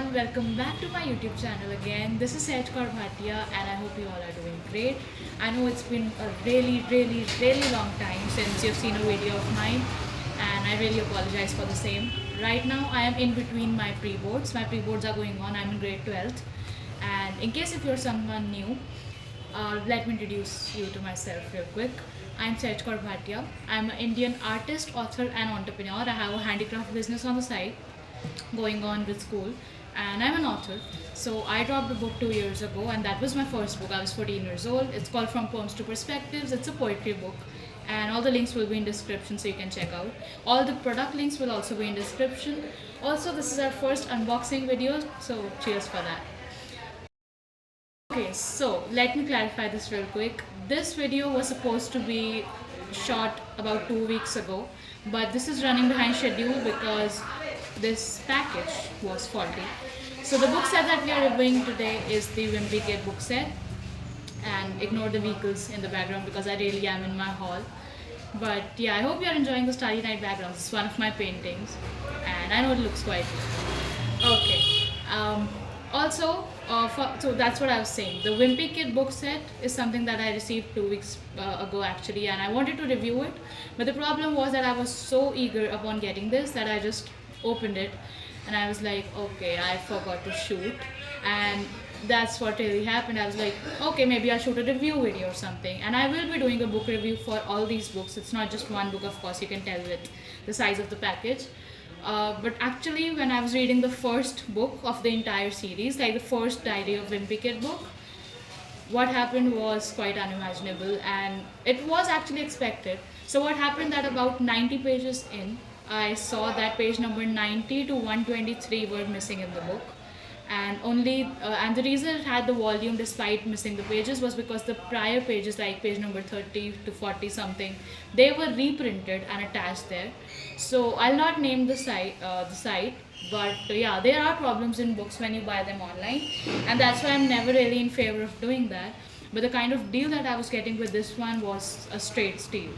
everyone, welcome back to my YouTube channel again. This is Sehaj Kaur Bhatia and I hope you all are doing great. I know it's been a really long time since you've seen a video of mine and I really apologize for the same. Right now I am in between my pre-boards. My pre-boards are going on. I'm in grade 12th and in case if you're someone new, let me introduce you to myself real quick. I'm Sehaj Kaur Bhatia. I'm an Indian artist, author and entrepreneur. I have a handicraft business on the side going on with school and I'm an author. So I dropped a book 2 years ago and that was my first book. I was 14 years old. It's called From Poems to Perspectives. It's a poetry book and all the links will be in description so you can check out. All the product links will also be in description. Also this is our first unboxing video, so cheers for that. Okay, so let me clarify this real quick. This video was supposed to be shot about 2 weeks ago, but this is running behind schedule because this package was faulty. So the book set that we are reviewing today is the Wimpy Kid book set, and ignore the vehicles in the background because I really am in my hall. But yeah, I hope you are enjoying the Starry Night background. It's one of my paintings and I know it looks quite good. Okay. So that's what I was saying. The Wimpy Kid book set is something that I received 2 weeks ago actually, and I wanted to review it. But the problem was that I was so eager upon getting this that I just opened it and I was like, okay, I forgot to shoot. And that's what really happened. I was like, okay, maybe I'll shoot a review video or something. And I will be doing a book review for all these books. It's not just one book, of course, you can tell with the size of the package. But actually, when I was reading the first book of the entire series, like the first Diary of Wimpy Kid book, what happened was quite unimaginable and it was actually expected. So what happened that about 90 pages in, I saw that page number 90 to 123 were missing in the book. And the reason it had the volume despite missing the pages was because the prior pages, like page number 30 to 40 something, they were reprinted and attached there. So I'll not name the site, but yeah, there are problems in books when you buy them online, and that's why I'm never really in favor of doing that. But the kind of deal that I was getting with this one was a straight steal.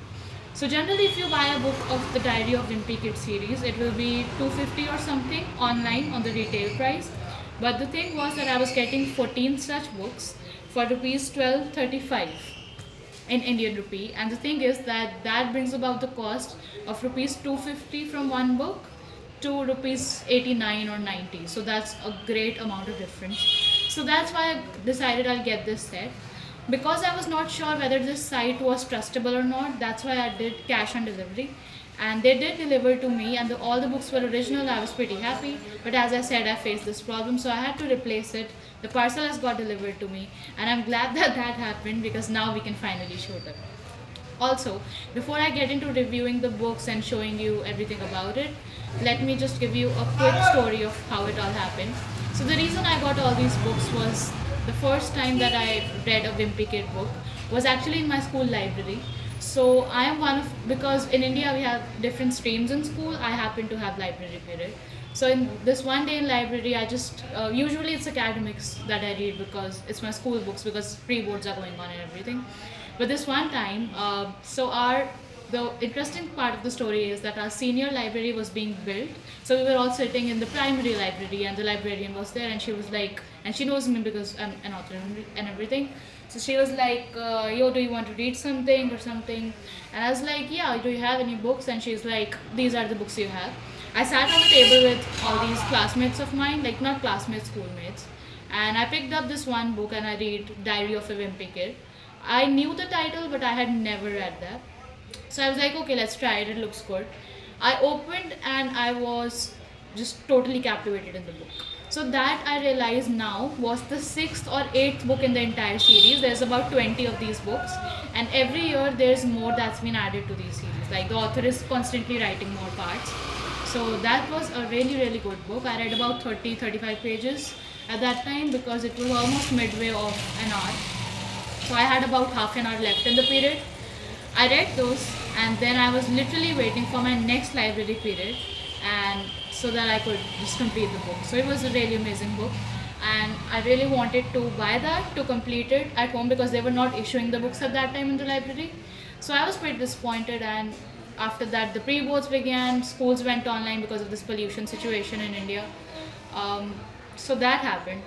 So generally, if you buy a book of the Diary of Wimpy Kid series, it will be 250 or something online on the retail price. But the thing was that I was getting 14 such books for rupees 1235 in Indian rupee, and the thing is that brings about the cost of rupees 250 from one book to rupees 89 or 90. So that's a great amount of difference. So that's why I decided I'll get this set. Because I was not sure whether this site was trustable or not, that's why I did cash on delivery. And they did deliver to me, and all the books were original. I was pretty happy, but as I said, I faced this problem, so I had to replace it. The parcel has got delivered to me and I'm glad that that happened because now we can finally shoot it. Also, before I get into reviewing the books and showing you everything about it, let me just give you a quick story of how it all happened. So the reason I got all these books was the first time that I read a Wimpy Kid book was actually in my school library. So I am because in India we have different streams in school. I happen to have library period. So in this one day in library, I just usually it's academics that I read because it's my school books because pre-boards are going on and everything. But this one time, the interesting part of the story is that our senior library was being built. So we were all sitting in the primary library and the librarian was there and she was like, and she knows me because I'm an author and everything. So she was like, yo, do you want to read something or something? And I was like, yeah, do you have any books? And she's like, these are the books you have. I sat on the table with all these classmates of mine, like not classmates, schoolmates. And I picked up this one book and I read Diary of a Wimpy Kid. I knew the title, but I had never read that. So I was like, okay, let's try it. It looks good. I opened and I was just totally captivated in the book. So that I realized now was the 6th or 8th book in the entire series. There's about 20 of these books, and every year there's more that's been added to these series. Like the author is constantly writing more parts. So that was a really good book. I read about 35 pages at that time because it was almost midway of an hour. So I had about half an hour left in the period. I read those and then I was literally waiting for my next library period and so that I could just complete the book. So it was a really amazing book and I really wanted to buy that to complete it at home because they were not issuing the books at that time in the library. So I was pretty disappointed, and after that the pre-boards began, schools went online because of this pollution situation in India. So that happened.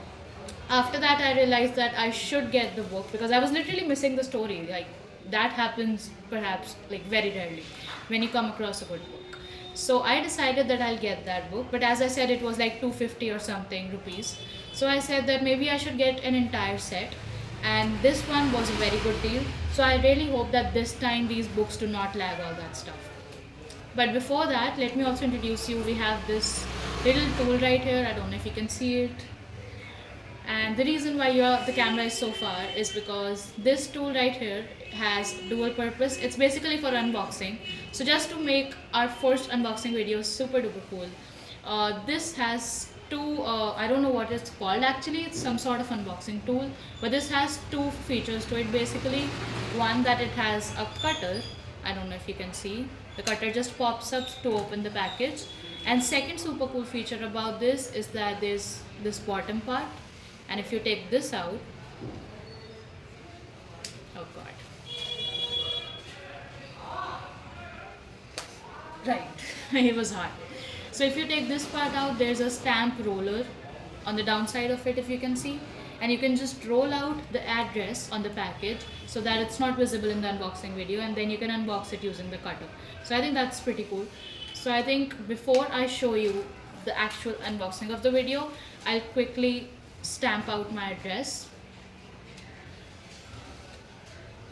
After that, I realized that I should get the book because I was literally missing the story. Like, that happens perhaps like very rarely when you come across a good book. So I decided that I'll get that book, but as I said, it was like 250 or something rupees. So I said that maybe I should get an entire set, and this one was a very good deal. So I really hope that this time these books do not lag all that stuff. But before that, let me also introduce you. We have this little tool right here. I don't know if you can see it. And the reason why the camera is so far is because this tool right here has dual purpose. It's basically for unboxing. So just to make our first unboxing video super duper cool, this has two, I don't know what it's called actually, it's some sort of unboxing tool, but this has two features to it basically. One, that it has a cutter. I don't know if you can see. The cutter just pops up to open the package. And second super cool feature about this is that there's this bottom part, and if you take this out, oh god, right, it was hard. So if you take this part out, there's a stamp roller on the downside of it, if you can see, and you can just roll out the address on the package so that it's not visible in the unboxing video, and then you can unbox it using the cutter. So I think that's pretty cool. So I think before I show you the actual unboxing of the video, I'll quickly stamp out my address.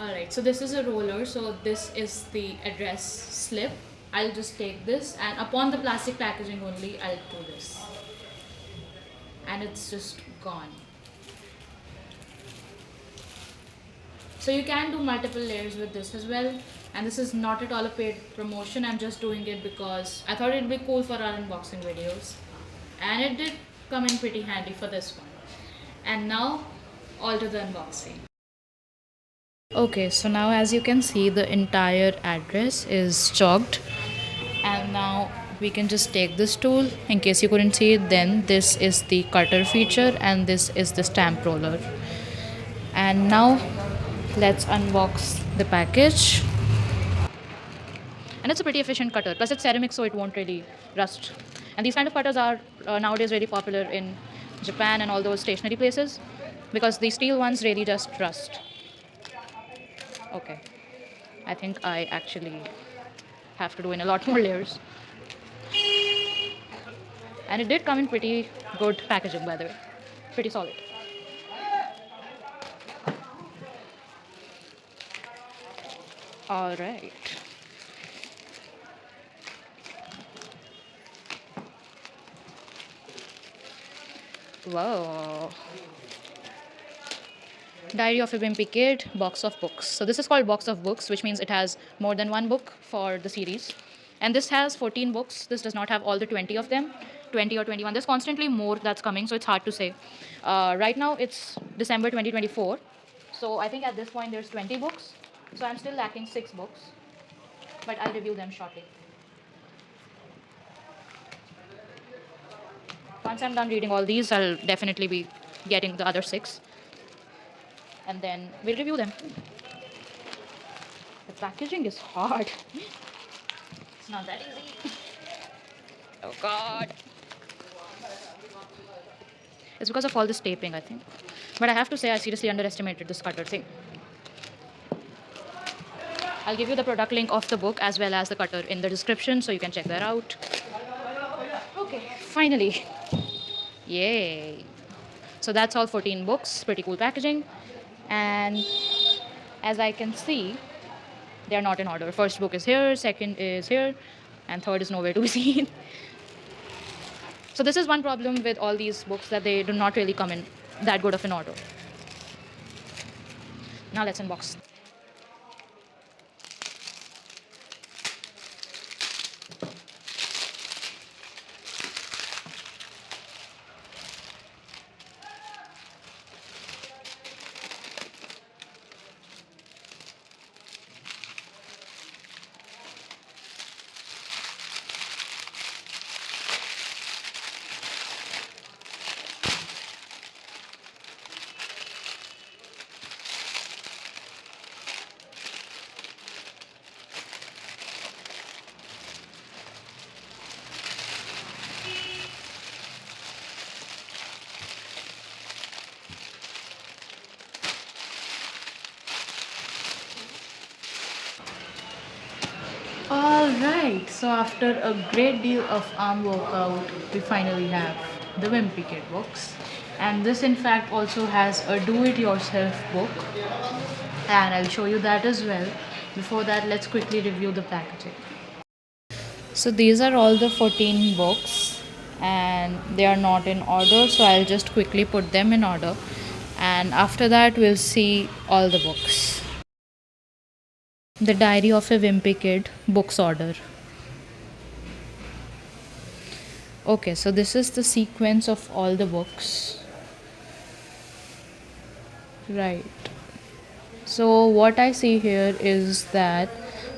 Alright, so this is a roller, so this is the address slip. I'll just take this, and upon the plastic packaging only, I'll do this. And it's just gone. So you can do multiple layers with this as well, and this is not at all a paid promotion. I'm just doing it because I thought it'd be cool for our unboxing videos, and it did come in pretty handy for this one. And now, all to the unboxing. Okay, so now as you can see, the entire address is chalked, and now we can just take this tool. In case you couldn't see it, then this is the cutter feature and this is the stamp roller. And now let's unbox the package. And it's a pretty efficient cutter, plus it's ceramic, so it won't really rust. And these kind of cutters are nowadays very popular in Japan and all those stationery places, because the steel ones really just rust. Okay, I think I actually have to do in a lot more layers. And it did come in pretty good packaging, by the way. Pretty solid. All right. Whoa. Diary of a Wimpy Kid, box of books. So this is called box of books, which means it has more than one book for the series. And this has 14 books. This does not have all the 20 of them, 20 or 21. There's constantly more that's coming, so it's hard to say. Right now it's December 2024. So I think at this point there's 20 books. So I'm still lacking 6 books, but I'll review them shortly. Once I'm done reading all these, I'll definitely be getting the other 6. And then we'll review them. The packaging is hard. It's not that easy. Oh god. It's because of all this taping, I think. But I have to say, I seriously underestimated this cutter thing. I'll give you the product link of the book as well as the cutter in the description, so you can check that out. Okay, finally. Yay. So that's all 14 books. Pretty cool packaging. And as I can see, they are not in order. First book is here, second is here, and third is nowhere to be seen. So this is one problem with all these books, that they do not really come in that good of an order. Now let's unbox. Right, so after a great deal of arm workout, we finally have the Wimpy Kid books. And this, in fact, also has a do it yourself book, and I'll show you that as well. Before that, let's quickly review the packaging. So, these are all the 14 books, and they are not in order, so I'll just quickly put them in order. And after that, we'll see all the books. The Diary of a Wimpy Kid books order. Okay, so this is the sequence of all the books. Right. So what I see here is that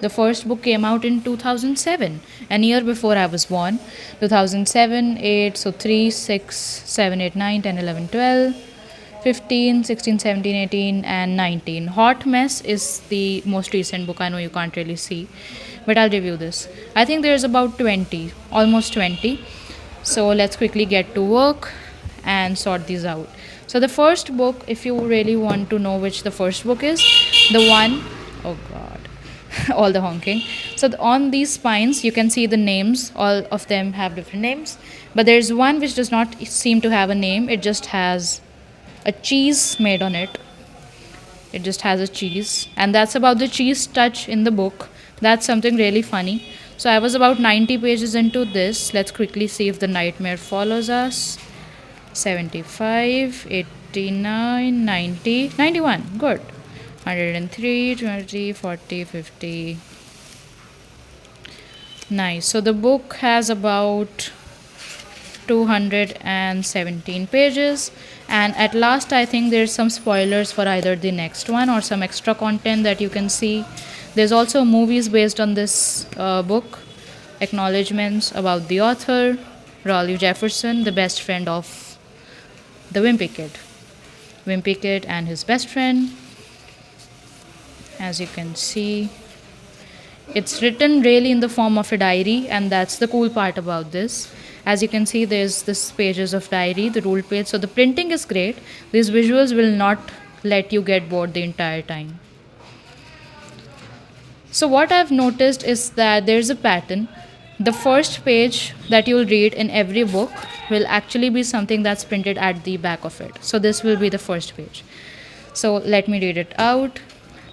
the first book came out in 2007, an year before I was born. 2007, 8, so 3, 6, 7, 8, 9, 10, 11, 12, 15, 16, 17, 18, and 19. Hot Mess is the most recent book. I know you can't really see, but I'll review this. I think there's about 20, almost 20. So let's quickly get to work and sort these out. So the first book, if you really want to know which the first book is, the one, oh god, all the honking. So on these spines, you can see the names. All of them have different names, but there's one which does not seem to have a name. It just has a cheese made on it. It just has a cheese, and that's about the cheese touch in the book. That's something really funny. So I was about 90 pages into this. Let's quickly see if the nightmare follows us. 75, 89, 90, 91. Good. 103, 20, 40, 50. Nice. So the book has about 217 pages, and at last I think there's some spoilers for either the next one or some extra content that you can see. There's also movies based on this book, acknowledgements about the author, Raleigh Jefferson, the best friend of the Wimpy Kid. Wimpy Kid and his best friend. As you can see, it's written really in the form of a diary, and that's the cool part about this. As you can see, there's this pages of diary, the rule page. So the printing is great. These visuals will not let you get bored the entire time. So what I've noticed is that there's a pattern. The first page that you'll read in every book will actually be something that's printed at the back of it. So this will be the first page. So let me read it out.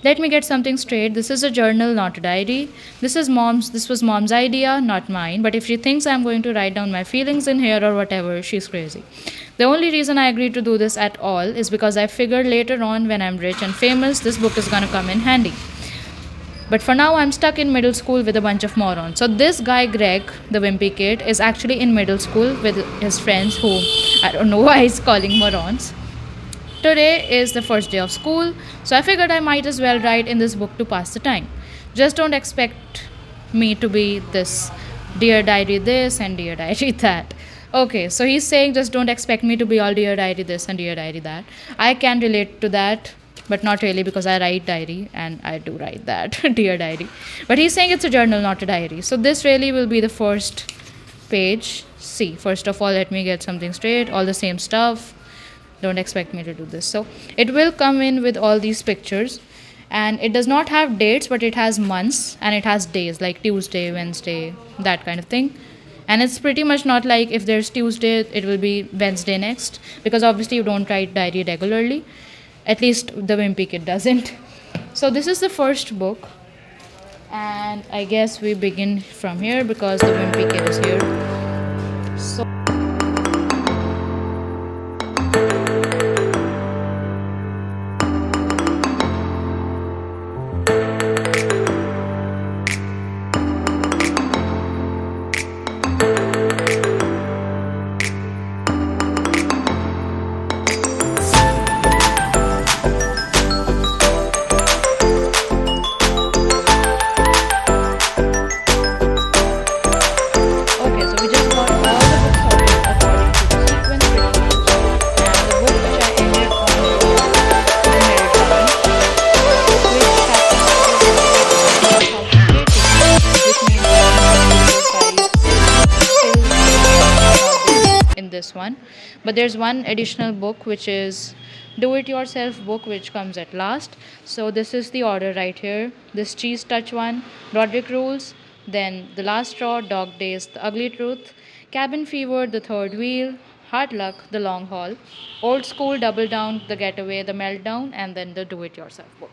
Let me get something straight. This is a journal, not a diary. This was mom's idea, not mine. But if she thinks I'm going to write down my feelings in here or whatever, she's crazy. The only reason I agreed to do this at all is because I figured later on when I'm rich and famous, this book is going to come in handy. But for now, I'm stuck in middle school with a bunch of morons. So this guy, Greg, the Wimpy Kid, is actually in middle school with his friends who, I don't know why he's calling morons. Today is the first day of school, so I figured I might as well write in this book to pass the time. Just don't expect me to be this dear diary this and dear diary that. Okay, so he's saying just don't expect me to be all dear diary this and dear diary that. I can relate to that, but not really because I write diary and I do write that, dear diary. But he's saying it's a journal, not a diary. So this really will be the first page. See, first of all, let me get something straight, all the same stuff. Don't expect me to do this. So it will come in with all these pictures, and it does not have dates, but it has months and it has days like Tuesday, Wednesday, that kind of thing. And it's pretty much not like if there's Tuesday, it will be Wednesday next, because obviously you don't write diary regularly. At least the Wimpy Kid doesn't. So this is the first book, and I guess we begin from here because the Wimpy Kid is here. So this one, but there's one additional book which is do it yourself book which comes at last. So this is the order right here. This cheese touch one, Rodrick rules, Then The Last Straw, Dog Days, The Ugly Truth, Cabin Fever, The Third Wheel, Hard Luck, The Long Haul, Old School, Double Down, The Getaway, The Meltdown, and then the Do It Yourself book.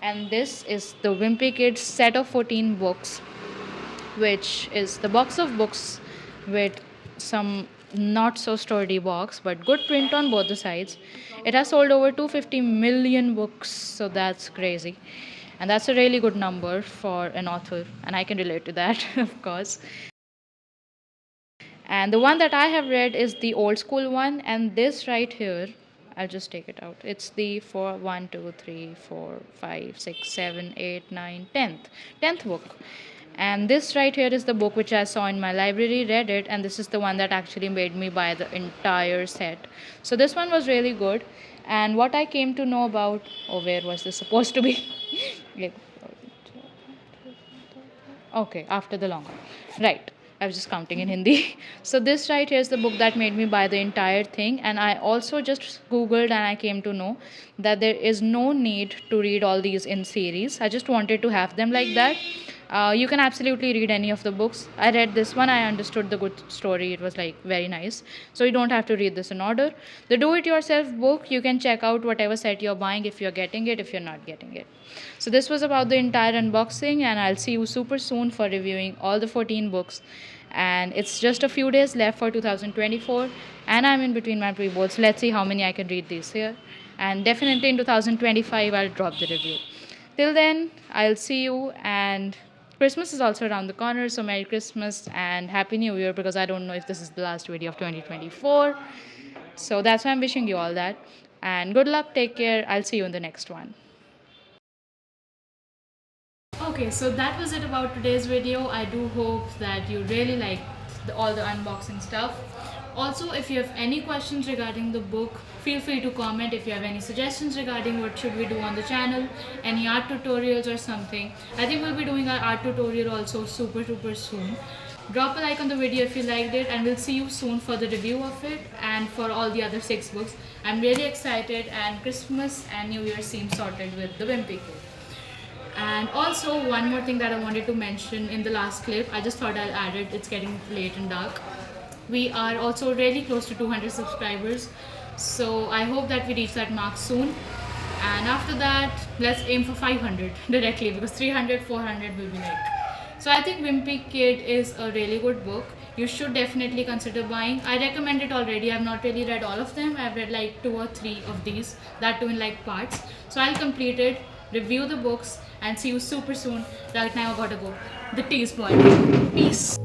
And this is the Wimpy Kid set of 14 books, which is the box of books with some not so sturdy box but good print on both the sides. It has sold over 250 million books, so that's crazy. And that's a really good number for an author, and I can relate to that, of course. And the one that I have read is the old school one, and this right here, I'll just take it out. It's the 4, 1, 2, 3, 4, 5, 6, 7, 8, 9, 10th book. And this right here is the book which I saw in my library, read it, and this is the one that actually made me buy the entire set. So this one was really good. And what I came to know about, oh, where was this supposed to be? Okay, after the long one. Right. I was just counting in Hindi. So this right here is the book that made me buy the entire thing. And I also just Googled and I came to know that there is no need to read all these in series. I just wanted to have them like that. You can absolutely read any of the books. I read this one. I understood the good story. It was like very nice. So you don't have to read this in order. The do-it-yourself book, you can check out whatever set you're buying if you're getting it, if you're not getting it. So this was about the entire unboxing, and I'll see you super soon for reviewing all the 14 books. And it's just a few days left for 2024, and I'm in between my pre-boards. Let's see how many I can read this year. And definitely in 2025, I'll drop the review. Till then, I'll see you, and Christmas is also around the corner, so Merry Christmas and Happy New Year, because I don't know if this is the last video of 2024. So that's why I'm wishing you all that. And good luck, take care. I'll see you in the next one. Okay, so that was it about today's video. I do hope that you really liked all the unboxing stuff. Also, if you have any questions regarding the book, feel free to comment. If you have any suggestions regarding what should we do on the channel, any art tutorials or something. I think we'll be doing our art tutorial also super soon. Drop a like on the video if you liked it, and we'll see you soon for the review of it and for all the other 6 books. I'm really excited, and Christmas and New Year seem sorted with the Wimpy Kid. And also one more thing that I wanted to mention in the last clip, I just thought I'll add it. It's getting late and dark. We are also really close to 200 subscribers, so I hope that we reach that mark soon. And after that, let's aim for 500 directly, because 300, 400 will be like. So I think Wimpy Kid is a really good book. You should definitely consider buying. I recommend it already. I've not really read all of them. I've read like 2 or 3 of these, that too in like parts. So I'll complete it, review the books, and see you super soon. Right now I gotta go. The tea is boiling. Peace.